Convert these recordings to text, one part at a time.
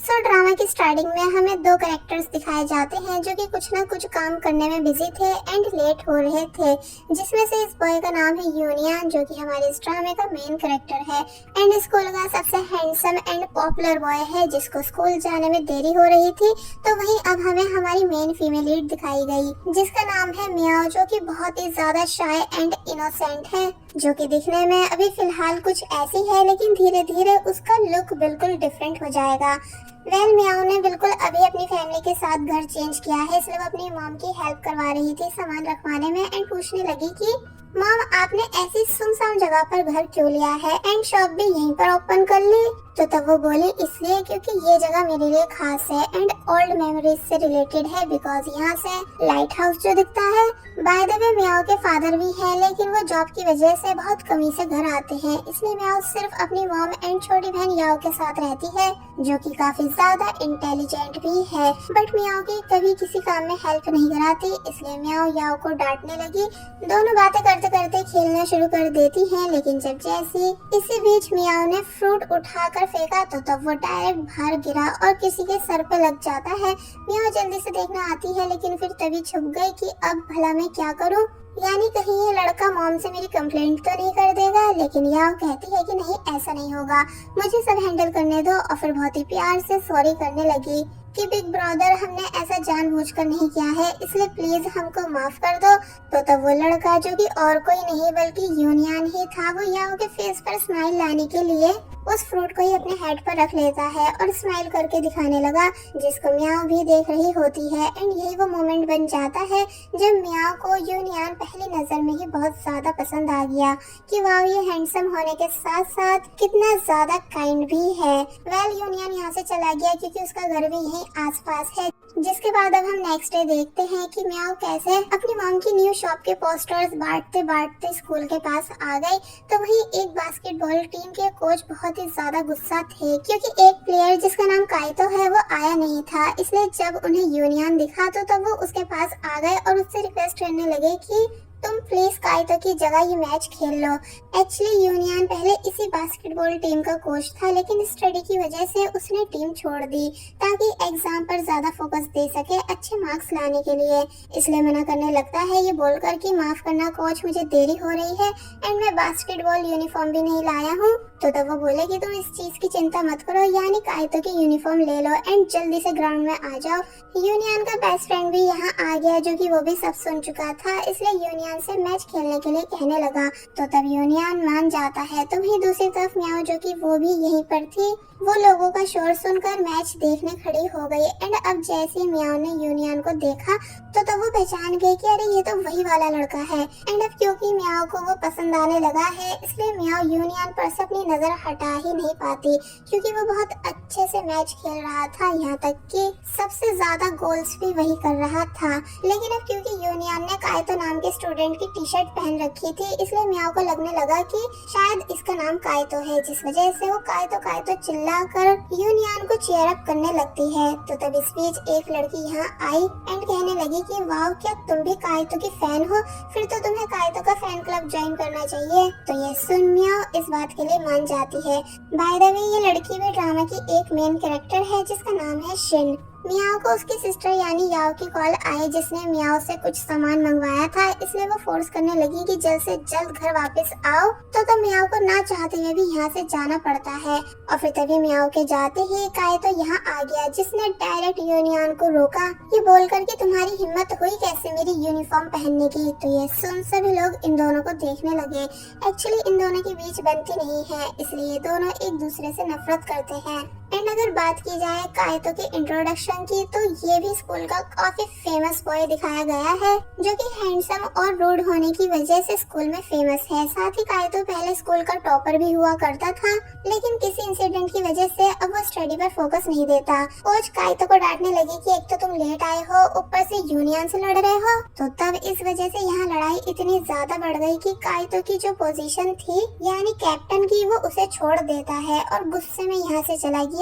Drama की starting में हमें दो कैरेक्टर्स दिखाए जाते हैं जो कि कुछ ना कुछ काम करने में बिजी थे एंड लेट हो रहे थे, जिसमें से इस बॉय का नाम है यूनियन जो कि हमारे इस ड्रामे का मेन कैरेक्टर है एंड स्कूल का सबसे हैंडसम एंड पॉपुलर बॉय है जिसको स्कूल जाने में देरी हो रही थी। तो वहीं अब हमें हमारी मेन फीमेल लीड दिखाई गई जिसका नाम है मियाओ, जो कि बहुत ही ज्यादा शाय एंड इनोसेंट है, जो कि दिखने में अभी फिलहाल कुछ ऐसी है लेकिन धीरे धीरे उसका लुक बिल्कुल डिफरेंट हो जाएगा। मियाओ ने बिल्कुल अभी अपनी फैमिली के साथ घर चेंज किया है, इसलिए वो अपनी मॉम की हेल्प करवा रही थी सामान रखवाने में एंड पूछने लगी कि मॉम आपने ऐसी सुनसान जगह पर घर क्यों लिया है एंड शॉप भी यहीं पर ओपन कर ली। तो तब वो बोली इसलिए क्योंकि ये जगह मेरे लिए खास है एंड ओल्ड मेमोरीज से रिलेटेड है, बिकॉज यहाँ से लाइट हाउस जो दिखता है। बाय द वे मियाओ के फादर भी हैं लेकिन वो जॉब की वजह से बहुत कमी से घर आते हैं, इसलिए मियाओ सिर्फ अपनी मॉम एंड छोटी बहन याओ के साथ रहती है जो कि काफी ज्यादा इंटेलिजेंट भी है। बट मियाओ की कभी किसी काम में हेल्प नहीं कराती, इसलिए मियाओ याओ को डांटने लगी। दोनों बातें करते करते खेलना शुरू कर देती हैं, लेकिन जब जैसी इसी बीच मियाओ ने फ्रूट उठाकर फेंका तो तब वो डायरेक्ट बाहर गिरा और किसी के सर पे लग जाता है। मियाओ जल्दी से देखना आती है लेकिन फिर तभी छुप गई कि अब भला मैं क्या करूं, यानी कहीं ये लड़का मॉम से मेरी कंप्लेंट तो नहीं कर देगा। लेकिन याओ कहती है कि नहीं ऐसा नहीं होगा, मुझे सब हैंडल करने दो, और फिर बहुत ही प्यार से सॉरी करने लगी कि बिग ब्रदर हमने ऐसा जानबूझकर नहीं किया है, इसलिए प्लीज हमको माफ कर दो। तो तब वो लड़का जो कि और कोई नहीं बल्कि यूनियन ही था, वो याओ के फेस पर स्माइल लाने के लिए उस फ्रूट को ही अपने हेड पर रख लेता है और स्माइल करके दिखाने लगा, जिसको मियाओ भी देख रही होती है। एंड यही वो मोमेंट बन जाता है जब मियाओ को यूनियन पहली नजर में ही बहुत ज्यादा पसंद आ गया कि वाह ये हैंडसम होने के साथ साथ कितना ज्यादा काइंड भी है। यूनियन यहाँ से चला गया क्योंकि उसका घर भी यहीं आसपास है। जिसके बाद अब हम नेक्स्ट डे देखते हैं कि मियाओ कैसे अपनी मॉम की न्यू शॉप के पोस्टर्स बांटते बांटते स्कूल के पास आ गए। तो वहीं एक बास्केटबॉल टीम के कोच बहुत ही ज्यादा गुस्सा थे क्योंकि एक प्लेयर जिसका नाम काइतो है वो आया नहीं था, इसलिए जब उन्हें यूनियन दिखा तो तब वो उसके पास आ गए और उससे रिक्वेस्ट करने लगे कि तुम प्लीज काइतो की जगह ये मैच खेल लो। एक्चुअली यूनियन पहले इसी बास्केटबॉल टीम का कोच था, लेकिन स्टडी की वजह से उसने टीम छोड़ दी ताकि एग्जाम पर ज्यादा फोकस दे सके अच्छे मार्क्स लाने के लिए, इसलिए मना करने लगता है ये बोलकर कि माफ करना कोच मुझे देरी हो रही है एंड मैं बास्केटबॉल यूनिफॉर्म भी नहीं लाया हूँ। तो तब वो बोले कि तुम इस चीज की चिंता मत करो, यानी काइतो की यूनिफॉर्म ले लो एंड जल्दी से ग्राउंड में आ जाओ। यूनियन का बेस्ट फ्रेंड भी यहाँ आ गया जो कि वो भी सब सुन चुका था, इसलिए यूनियन से मैच खेलने के लिए कहने लगा। तो तब यूनियन मान जाता है। तो वहीं दूसरी तरफ मियाओ जो कि वो भी यहीं पर थी, वो लोगों का शोर सुनकर मैच देखने खड़ी हो गई एंड अब जैसे ही मियाओ ने यूनियन को देखा तो तब वो पहचान गई कि अरे ये तो वही वाला लड़का है। एंड अब क्योंकि मियाओ को वो पसंद आने लगा है, इसलिए मियाओ यूनियन पर से अपनी नजर हटा ही नहीं पाती क्योंकि वो बहुत अच्छे से मैच खेल रहा था, यहाँ तक कि सबसे ज्यादा गोल्स भी वही कर रहा था। लेकिन अब क्योंकि यूनियन ने काइतो नाम के स्टूडेंट की टी शर्ट पहन रखी थी, इसलिए मियाओ को लगने लगा कि शायद इसका नाम काइतो है, जिस वजह से वो काइतो काइतो चिल्लाकर यूनियन को चीयर अप करने लगती है। तो तब इस बीच एक लड़की यहाँ आई एंड कहने लगी कि वाह क्या तुम भी काइतो की फैन हो, फिर तो तुम्हें काइतो का फैन क्लब ज्वाइन करना चाहिए। तो ये सुन मियाओ इस बात के लिए मान जाती है। बाय द वे ये लड़की भी ड्रामा की एक मेन कैरेक्टर है जिसका नाम है शिन। मियाओ को उसकी सिस्टर यानी याओ की कॉल आई जिसने मियाओ से कुछ सामान मंगवाया था, इसलिए वो फोर्स करने लगी कि जल्द से जल्द घर वापस आओ। तो तब मियाओ को ना चाहते हुए भी यहाँ से जाना पड़ता है और फिर तभी मियाओ के जाते ही काइतो यहाँ आ गया जिसने डायरेक्ट यूनियन को रोका ये बोलकर कि तुम्हारी हिम्मत हुई कैसे मेरी यूनिफॉर्म पहनने की। तो ये सुन सभी लोग इन दोनों को देखने लगे। एक्चुअली इन दोनों के बीच बनती नहीं है, इसलिए दोनों एक दूसरे से नफरत करते हैं। एंड अगर बात की जाए काइतो के इंट्रोडक्शन की, तो ये भी स्कूल का काफी फेमस बॉय दिखाया गया है जो कि हैंडसम और रूड होने की वजह से स्कूल में फेमस है। साथ ही काइतो पहले स्कूल का टॉपर भी हुआ करता था, लेकिन किसी इंसिडेंट की वजह से अब वो स्टडी पर फोकस नहीं देता। कोच काइतो को डांटने लगी कि एक तो तुम लेट आए हो, ऊपर से यूनियन से लड़ रहे हो। तो तब इस वजह से यहाँ लड़ाई इतनी ज्यादा बढ़ गई कि काइतो की जो पोजीशन थी यानी कैप्टन की, वो उसे छोड़ देता है और गुस्से में यहाँ से चला गया।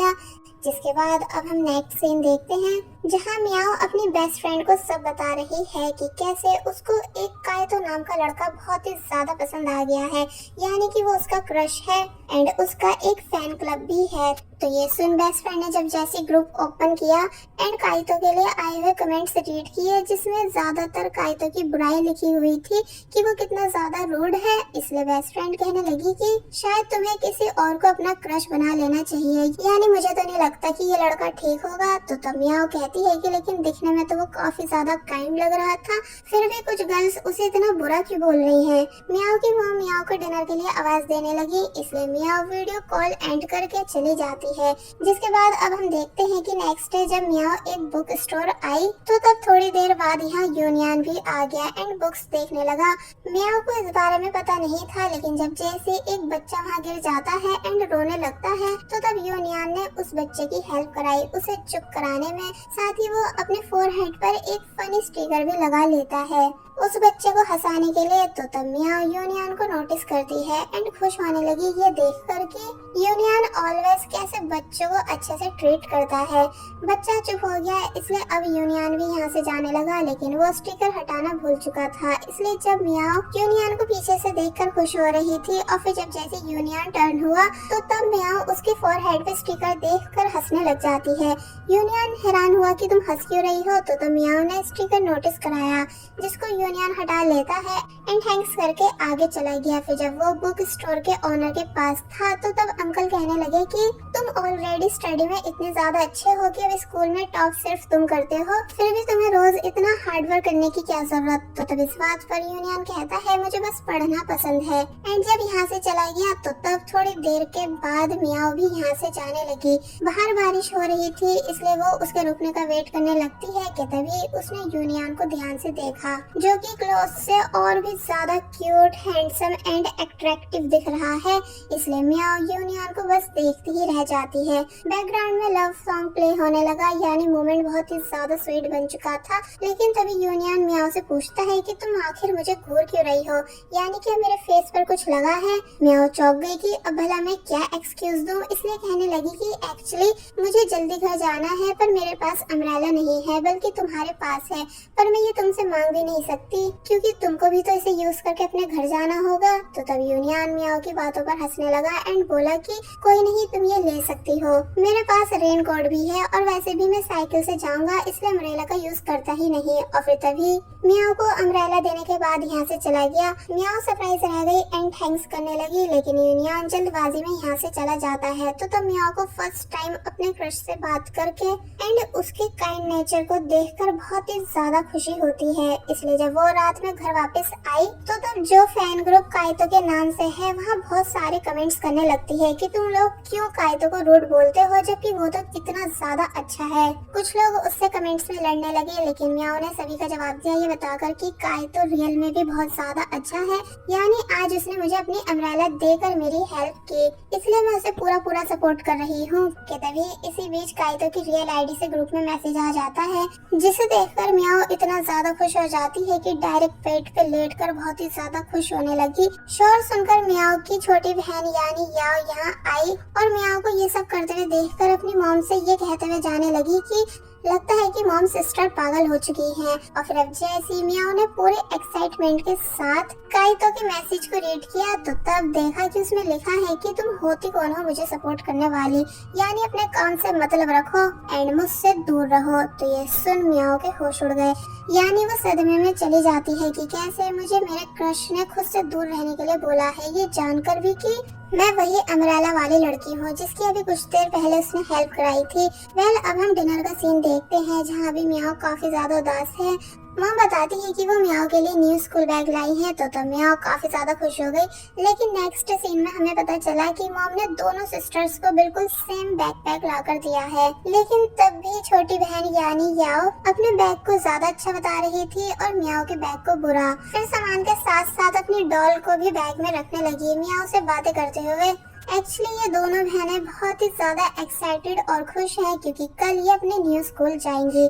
जिसके बाद अब हम नेक्स्ट सीन देखते हैं जहाँ मियाओ अपनी बेस्ट फ्रेंड को सब बता रही है कि कैसे उसको एक काइतो नाम का लड़का बहुत ही ज्यादा पसंद आ गया है, यानी कि वो उसका क्रश है एंड उसका एक फैन क्लब भी है। तो ये सुन बेस्ट फ्रेंड ने जब जैसे ग्रुप ओपन किया एंड काइतो के लिए आए हुए कमेंट्स रीड किए, जिसमें ज्यादातर काइतो की बुराई लिखी हुई थी कि वो कितना ज्यादा रूड है। इसलिए बेस्ट फ्रेंड कहने लगी कि शायद तुम्हें किसी और को अपना क्रश बना लेना चाहिए, यानी मुझे तो नहीं लगता कि ये लड़का ठीक होगा। तो तब मियाओ कहती है कि लेकिन दिखने में तो वो काफी ज्यादा काइंड लग रहा था, फिर भी कुछ गर्ल्स उसे इतना बुरा क्यों बोल रही है। मियाओ की मॉम मियाओ को डिनर के लिए आवाज देने लगी, इसलिए मियाओ वीडियो कॉल एंड करके चली जाती है। जिसके बाद अब हम देखते हैं कि नेक्स्ट डे जब मियाओ एक बुक स्टोर आई तो तब थोड़ी देर बाद यहाँ यूनियन भी आ गया एंड बुक्स देखने लगा। मियाओ को इस बारे में पता नहीं था, लेकिन जब जैसे एक बच्चा वहाँ गिर जाता है एंड रोने लगता है तो तब यूनियन ने उस बच्चे की हेल्प कराई उसे चुप कराने में। साथ ही वो अपने फोरहेड पर एक फनी स्टिकर भी लगा लेता है उस बच्चे को हंसाने के लिए। तो तब मियाओ यूनियन को नोटिस करती है एंड खुश होने लगी ये देख कर कि यूनियन ऑलवेज कैसे बच्चों को अच्छे से ट्रीट करता है। बच्चा चुप हो गया, इसलिए अब यूनियन भी यहाँ से जाने लगा, लेकिन वो स्टिकर हटाना भूल चुका था। इसलिए जब मियाओ यूनियन को पीछे से देखकर खुश हो रही थी और फिर जब जैसे यूनियन टर्न हुआ तो तब मियाओ उसके फोरहेड पे स्टिकर देखकर हंसने लग जाती है। यूनियन हैरान हुआ कि तुम हंस क्यों रही हो, तो तब मियाओ ने स्टिकर नोटिस कराया, जिसको यूनियन हटा लेता है एंड थैंक्स करके आगे चला गया। फिर जब वो बुक स्टोर के ओनर के पास था तो तब अंकल कहने लगे कि तुम ऑलरेडी स्टडी में इतने ज्यादा अच्छे हो कि अब स्कूल में टॉप सिर्फ तुम करते हो, फिर भी तुम्हें रोज इतना हार्ड वर्क करने की क्या जरूरत। तो तब इस बात पर यूनियन कहता है मुझे बस पढ़ना पसंद है। एंड जब यहाँ से चला गया तो तब थोड़ी देर के बाद मियाओ भी यहाँ से जाने लगी। बाहर बारिश हो रही थी, इसलिए वो उसके रुकने का वेट करने लगती है कि तभी उसने यूनियन को ध्यान से देखा, जो कि क्लोज से और भी ज्यादा क्यूट, हैंडसम एंड अट्रैक्टिव दिख रहा है। इसलिए मियाओ यूनियन को बस देखती ही रह जाती है। बैकग्राउंड में लव सॉन्ग प्ले होने लगा, यानी मोमेंट बहुत ही ज्यादा स्वीट बन चुका था। लेकिन तभी यूनियन मियाओ से पूछता है कि तुम आखिर मुझे घूर क्यों रही हो, यानी कि मेरे फेस पर कुछ लगा है। मियाओ चौंक गई कि अब भला मैं क्या एक्सक्यूज दूं, इसलिए कहने लगी कि एक्चुअली मुझे जल्दी घर जाना है, पर मेरे पास अम्ब्रेला नहीं है बल्कि तुम्हारे पास है, पर मैं ये तुमसे मांग भी नहीं सकती क्योंकि तुमको भी तो इसे यूज करके अपने घर जाना होगा। तो तब यूनियन मियाओ की बातों पर हंसने लगा एंड बोला कि कोई नहीं, तुम ये ले सकती हो, मेरे पास रेन कोट भी है और वैसे भी मैं साइकिल से जाऊंगा, इसलिए अम्ब्रेला का यूज करता ही नहीं। और फिर तभी मियाओ को अम्ब्रेला देने के बाद यहाँ से चला गया। मियाओ सरप्राइज रह गई एंड थैंक्स करने लगी, लेकिन यूनियन जल्दबाजी में यहाँ से चला जाता है। तो तब मियाओ को फर्स्ट टाइम अपने क्रश से बात करके एंड उसके काइंड नेचर को देखकर बहुत ही ज्यादा खुशी होती है। इसलिए जब वो रात में घर वापस आई तो तब जो फैन ग्रुप काइतो के नाम से है वहाँ बहुत सारे कमेंट्स करने लगती है कि तुम लोग क्यों काइतो को रूड बोलते हो जबकि वो तो कितना ज्यादा अच्छा है। कुछ लोग उससे कमेंट्स में लड़ने लगे, लेकिन मियाओ ने सभी का जवाब दिया ये बताकर कि काइतो रियल में भी बहुत ज्यादा अच्छा है, यानी आज उसने मुझे अपनी अम्ब्रेला देकर मेरी हेल्प की, इसलिए मैं उसे पूरा सपोर्ट कर रही हूँ। कि तभी इसी बीच काइतो की रियल आईडी से ग्रुप में मैसेज आ जाता है, जिसे देखकर मियाओ इतना ज्यादा खुश हो जाती है कि डायरेक्ट पेट पे लेटकर बहुत ही ज्यादा खुश होने लगी। शोर सुनकर मियाओ की छोटी बहन यानी याओ यहाँ आई और मियाओ को ये सब करते हुए देखकर अपनी मॉम से ये कहते हुए जाने लगी कि लगता है कि मॉम सिस्टर पागल हो चुकी हैं। और फिर अब जैसे मियाओ ने पूरे एक्साइटमेंट के साथ काइतो के मैसेज को रीड किया तो तब देखा कि उसमें लिखा है कि तुम होती कौन हो मुझे सपोर्ट करने वाली, यानी अपने काम से मतलब रखो एंड मुझसे दूर रहो। तो ये सुन मियाओ के होश उड़ गए, यानी वो सदमे में चली जाती है कि कैसे मुझे मेरे क्रश ने खुद से दूर रहने के लिए बोला है, ये जानकर भी कि मैं वही अम्ब्रेला वाली लड़की हूँ जिसकी अभी कुछ देर पहले उसने हेल्प कराई थी। वेल अब हम डिनर का सीन देखते हैं जहाँ अभी मियाओ काफी ज्यादा उदास है। मॉम बताती है कि वो मियाओ के लिए न्यू स्कूल बैग लाई है, तो तब मियाओ काफी ज्यादा खुश हो गई। लेकिन नेक्स्ट सीन में हमें पता चला कि मॉम ने दोनों सिस्टर्स को बिल्कुल सेम बैकपैक ला कर दिया है। लेकिन तब भी छोटी बहन यानी याओ अपने बैग को ज्यादा अच्छा बता रही थी और मियाओ के बैग को बुरा। फिर सामान के साथ साथ अपनी डॉल को भी बैग में रखने लगी, मियाओ से बातें करते हुए एक्चुअली ये दोनों बहनें बहुत ही ज्यादा एक्साइटेड और खुश हैं क्योंकि कल ये अपने न्यू स्कूल जाएंगी।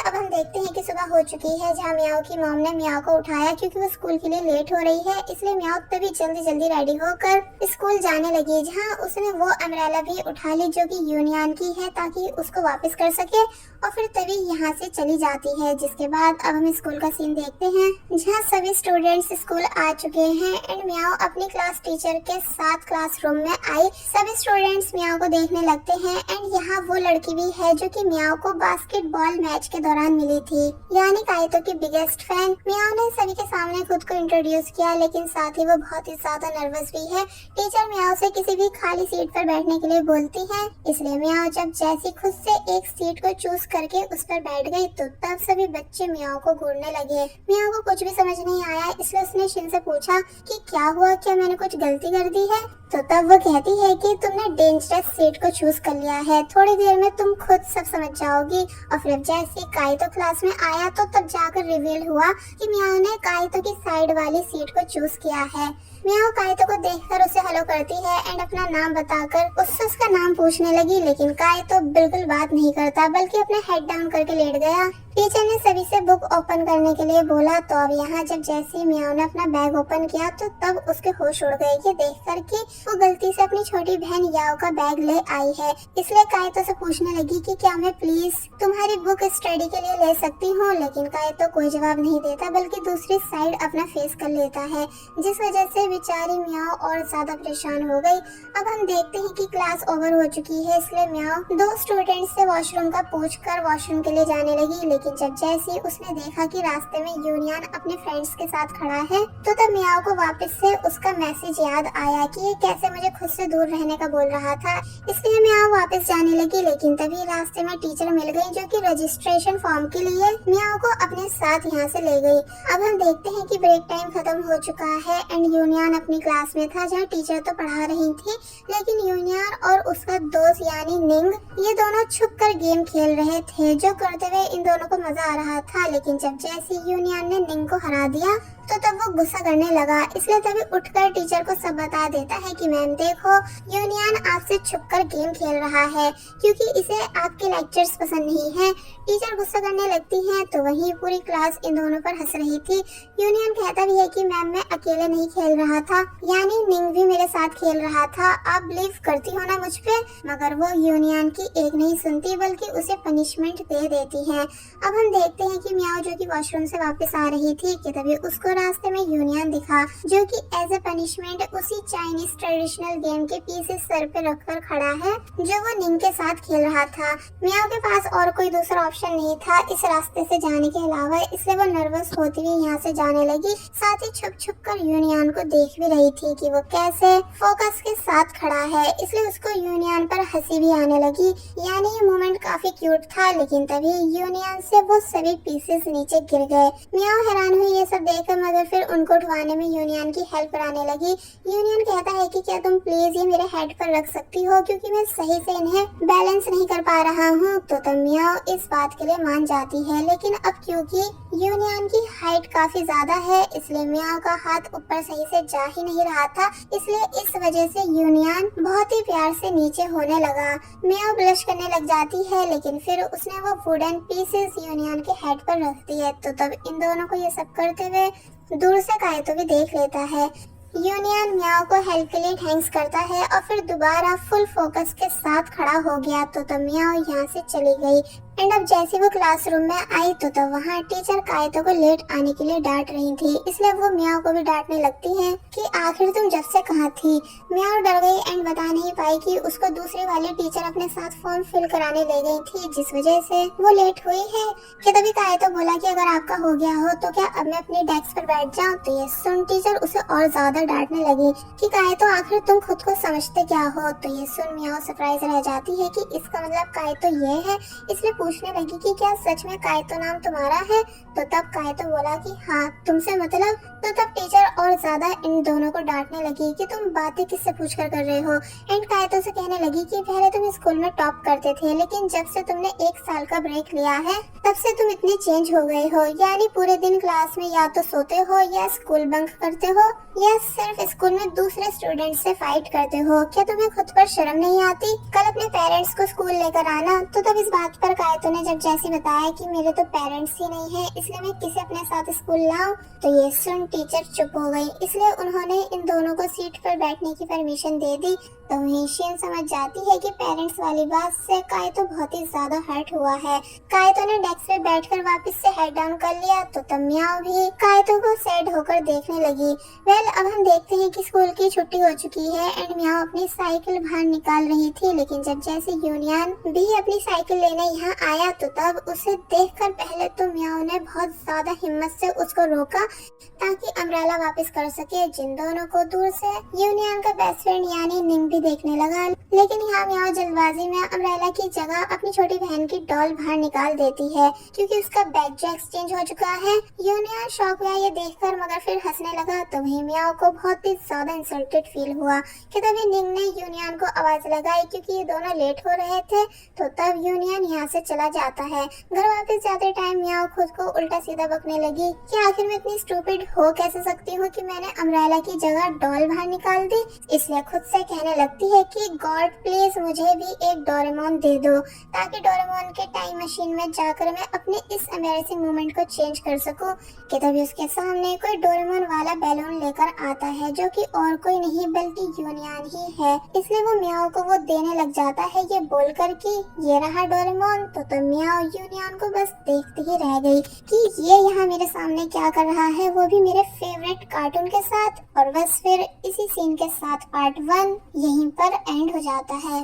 अब हम देखते हैं कि सुबह हो चुकी है जहाँ मियाओ की मॉम ने मियाओ को उठाया क्योंकि वो स्कूल के लिए लेट हो रही है, इसलिए मियाओ तभी जल्दी जल्दी रेडी होकर स्कूल जाने लगी, जहाँ उसने वो अम्ब्रेला भी उठा ली जो कि यूनियन की है ताकि उसको वापस कर सके, और फिर तभी यहाँ से चली जाती है। जिसके बाद अब हम स्कूल का सीन देखते हैं जहाँ सभी स्टूडेंट्स स्कूल आ चुके हैं एंड मियाओ अपनी क्लास टीचर के साथ क्लासरूम में आई। सभी स्टूडेंट्स मियाओ को देखने लगते हैं एंड यहाँ वो लड़की भी है जो कि मियाओ को बास्केटबॉल मैच के दौरान मिली थी, यानी काइतो की बिगेस्ट फैन। मियाओ ने सभी के सामने खुद को इंट्रोड्यूस किया, लेकिन साथ ही वो बहुत ही ज्यादा नर्वस भी है। टीचर मियाओ से किसी भी खाली सीट पर बैठने के लिए बोलती है, इसलिए मियाओ जब जैसी खुद से एक सीट को चूज करके उस पर बैठ गई तो तब सभी बच्चे मियाओ को घूरने लगे। मियाओ को कुछ भी समझ नहीं आया, इसलिए उसने शिन से पूछा कि क्या हुआ, क्या मैंने कुछ गलती कर दी है? तो तब वो कहती है कि तुमने डेंजरस सीट को चूज कर लिया है, थोड़ी देर में तुम खुद सब समझ जाओगी। और फिर जैसे काइतो क्लास में आया तो तब जाकर रिवील हुआ कि मियाओ ने काइतो की साइड वाली सीट को चूज किया है। मियाओ काइतो को देखकर उसे हेलो करती है एंड अपना नाम बताकर उससे उसका नाम पूछने लगी, लेकिन काइतो बिल्कुल बात नहीं करता बल्कि अपना हेड डाउन करके लेट गया। टीचर ने सभी से बुक ओपन करने के लिए बोला, तो अब यहाँ जब जैसे मियाओ ने अपना बैग ओपन किया तो तब उसके होश उड़ गए ये देखकर कि वो गलती से अपनी छोटी बहन याओ का बैग ले आई है। इसलिए काइतो से पूछने लगी कि क्या मैं प्लीज तुम्हारी बुक स्टडी के लिए ले सकती हूँ, लेकिन काइतो कोई जवाब नहीं देता बल्कि दूसरी साइड अपना फेस कर लेता है, जिस वजह से बेचारी मियाओ और ज्यादा परेशान हो गई। अब हम देखते हैं कि क्लास ओवर हो चुकी है, इसलिए मियाओ दो स्टूडेंट से वॉशरूम का पूछकर वॉशरूम के लिए जाने लगी, लेकिन जब जैसे उसने देखा कि रास्ते में यूनियन अपने फ्रेंड्स के साथ खड़ा है तो तब मियाओ को वापस से उसका मैसेज याद आया कि ये कैसे मुझे खुद से दूर रहने का बोल रहा था। इसलिए मियाओ वापस जाने लगी, लेकिन तभी रास्ते में टीचर मिल गई जो कि रजिस्ट्रेशन फॉर्म के लिए मियाओ को अपने साथ यहाँ से ले गई। अब हम देखते हैं कि ब्रेक टाइम खत्म हो चुका है एंड यूनियन अपनी क्लास में था जहाँ टीचर तो पढ़ा रही थी, लेकिन यूनियन और उसका दोस्त यानी निंग ये दोनों छुप कर गेम खेल रहे थे, जो करते हुए इन दोनों को मजा आ रहा था। लेकिन जब जैसे यूनियन ने निंग को हरा दिया तो तब वो गुस्सा करने लगा, इसलिए तभी उठकर टीचर को सब बता देता है कि मैम देखो यूनियन आपसे छुपकर गेम खेल रहा है क्योंकि इसे आपके लेक्चर्स पसंद नहीं है। टीचर गुस्सा करने लगती हैं तो वहीं पूरी क्लास इन दोनों पर हंस रही थी। यूनियन कहता भी है कि मैम मैं अकेले नहीं खेल रहा था, यानी निंग भी मेरे साथ खेल रहा था, आप बिलीव करती हो ना मुझ पे? मगर वो यूनियन की एक नहीं सुनती बल्कि उसे पनिशमेंट दे देती है। अब हम देखते हैं कि मियाओ जो कि वॉशरूम से वापस आ रही थी कि तभी उसको रास्ते में यूनियन दिखा जो कि एज ए पनिशमेंट उसी चाइनीज ट्रेडिशनल गेम के पीसेस सर पे रखकर खड़ा है जो वो निंग के साथ खेल रहा था। मियाओ के पास और कोई दूसरा ऑप्शन नहीं था इस रास्ते से जाने के अलावा, इसलिए वो नर्वस होती हुई यहाँ से जाने लगी। साथ ही छुप छुप कर यूनियन को देख भी रही थी कि वो कैसे फोकस के साथ खड़ा है, इसलिए उसको यूनियन पर हंसी भी आने लगी। यानी ये मोमेंट काफी क्यूट था, लेकिन तभी यूनियन से वो सभी पीसेस नीचे गिर गए। मियाओ हैरान हुई ये सब देखकर, मगर फिर उनको उठवाने में यूनियन की हेल्प कराने लगी। यूनियन कहता है कि क्या तुम प्लीज ये मेरे हेड पर रख सकती हो क्योंकि मैं सही से इन्हें बैलेंस नहीं कर पा रहा हूँ। तो तब मियाओ इस बात के लिए मान जाती है, लेकिन अब क्योंकि यूनियन की हाइट काफी ज्यादा है इसलिए मियाओ का हाथ ऊपर सही से जा ही नहीं रहा था, इसलिए इस वजह से यूनियन बहुत ही प्यार से नीचे होने लगा। मियाओ ब्लश करने लग जाती है, लेकिन फिर उसने वो वुडन पीसेस यूनियन के हेड पर रख दिए। तो तब इन दोनों को ये सब करते हुए दूर से काइतो भी देख लेता है। यूनियन मियाओ को हेल्प के लिए थैंक्स करता है और फिर दोबारा फुल फोकस के साथ खड़ा हो गया। तो तब मियाओ यहाँ से चली गई एंड अब जैसे वो क्लासरूम में आई तो तब वहाँ टीचर काइतो को लेट आने के लिए डांट रही थी, इसलिए वो मियाओ को भी डांटने लगती है कि आखिर तुम जब से कहाँ थी। मियाओ डर गई एंड बता नहीं पाई कि उसको दूसरी वाली टीचर अपने साथ फॉर्म फिल कराने ले गई थी, जिस वजह से वो लेट हुई है। कि तभी काइतो बोला कि अगर आपका हो गया हो तो क्या अब मैं अपनी डेस्क पर बैठ जाऊँ। तो ये सुन टीचर उसे और ज्यादा डांटने लगी कि काइतो आखिर तुम खुद को समझते क्या हो। तो ये सुन मियाओ सरप्राइज रह जाती है कि इसका मतलब काइतो ये है, इसलिए पूछने लगी कि क्या सच में काइतो नाम तुम्हारा है। तो तब काइतो बोला कि हाँ, तुमसे मतलब। तो तब टीचर और ज्यादा इन दोनों को डांटने लगी कि तुम बातें किससे पूछकर कर रहे हो। एंड काइतो से कहने लगी कि पहले तुम स्कूल में टॉप करते थे, लेकिन जब से तुमने 1 साल का ब्रेक लिया है तब से तुम इतने चेंज हो गए हो। यानी पूरे दिन क्लास में या तो सोते हो या स्कूल बंक करते हो या सिर्फ स्कूल में दूसरे स्टूडेंट से फाइट करते हो। क्या तुम्हें खुद पर शर्म नहीं आती? कल अपने पेरेंट्स को स्कूल लेकर आना। तो तब इस बात पर काइतो ने जब जैसे बताया कि मेरे तो पेरेंट्स ही नहीं है, इसलिए मैं किसे अपने साथ स्कूल लाऊं। तो ये सुन टीचर चुप हो गई, इसलिए उन्होंने इन दोनों को सीट पर बैठने की परमिशन दे दी। तो वहीं शिन समझ जाती है कि पेरेंट्स वाली बात से काइतो बहुत ही ज्यादा हर्ट हुआ है। काइतो ने डेस्क पे बैठकर वापस से हेड डाउन कर लिया। तो तब मियाओ भी काइतो को सैड होकर देखने लगी। वेल, अब हम देखते हैं कि स्कूल की छुट्टी हो चुकी है एंड मियाओ अपनी साइकिल बाहर निकाल रही थी, लेकिन जब जैसे यूनियन भी अपनी साइकिल लेने यहाँ आया तो तब उसे देखकर पहले तो मियाओ ने बहुत ज्यादा हिम्मत से उसको रोका ताकि अम्ब्रेला वापस कर सके। जिन दोनों को दूर से यूनियन का बेस्ट फ्रेंड यानी निंग भी देखने लगा, लेकिन यहाँ मियाओ जल्दबाजी में अम्ब्रेला की जगह अपनी छोटी बहन की डॉल बाहर निकाल देती है क्योंकि उसका बैग जो एक्सचेंज हो चुका है। यूनियन शॉक हुआ ये देखकर, मगर फिर हंसने लगा। तो वहीं मियाओ को बहुत ही ज्यादा इंसल्टेड फील हुआ कि तभी निंग ने यूनियन को आवाज लगाई क्योंकि ये दोनों लेट हो रहे थे। तो तब यूनियन यहाँ से चला जाता है। घर वापस जाते टाइम मियाओ खुद को उल्टा सीधा बकने लगी कि आखिर मैं इतनी स्टूपिड हो कैसे सकती हूँ कि मैंने अम्ब्रेला की जगह डॉल बाहर निकाल दी। इसलिए खुद से कहने लगती है कि गॉड प्लीज मुझे भी एक डोरेमोन दे दो ताकि डोरेमोन के टाइम मशीन में जाकर मैं अपने इस एम्बैरेसिंग मोमेंट को चेंज कर सकूं। कि तभी उसके सामने कोई डोरेमोन वाला बैलून लेकर आता है जो कि और कोई नहीं बल्कि यूनियन ही है। इसलिए वो मियाओ को वो देने लग जाता है ये बोलकर कि ये रहा डोरेमोन। तो मियाओ यूनियन को बस देखती ही रह गई कि ये यहाँ मेरे सामने क्या कर रहा है, वो भी मेरे फेवरेट कार्टून के साथ। और बस फिर इसी सीन के साथ पार्ट 1 यहीं पर एंड हो जाता है।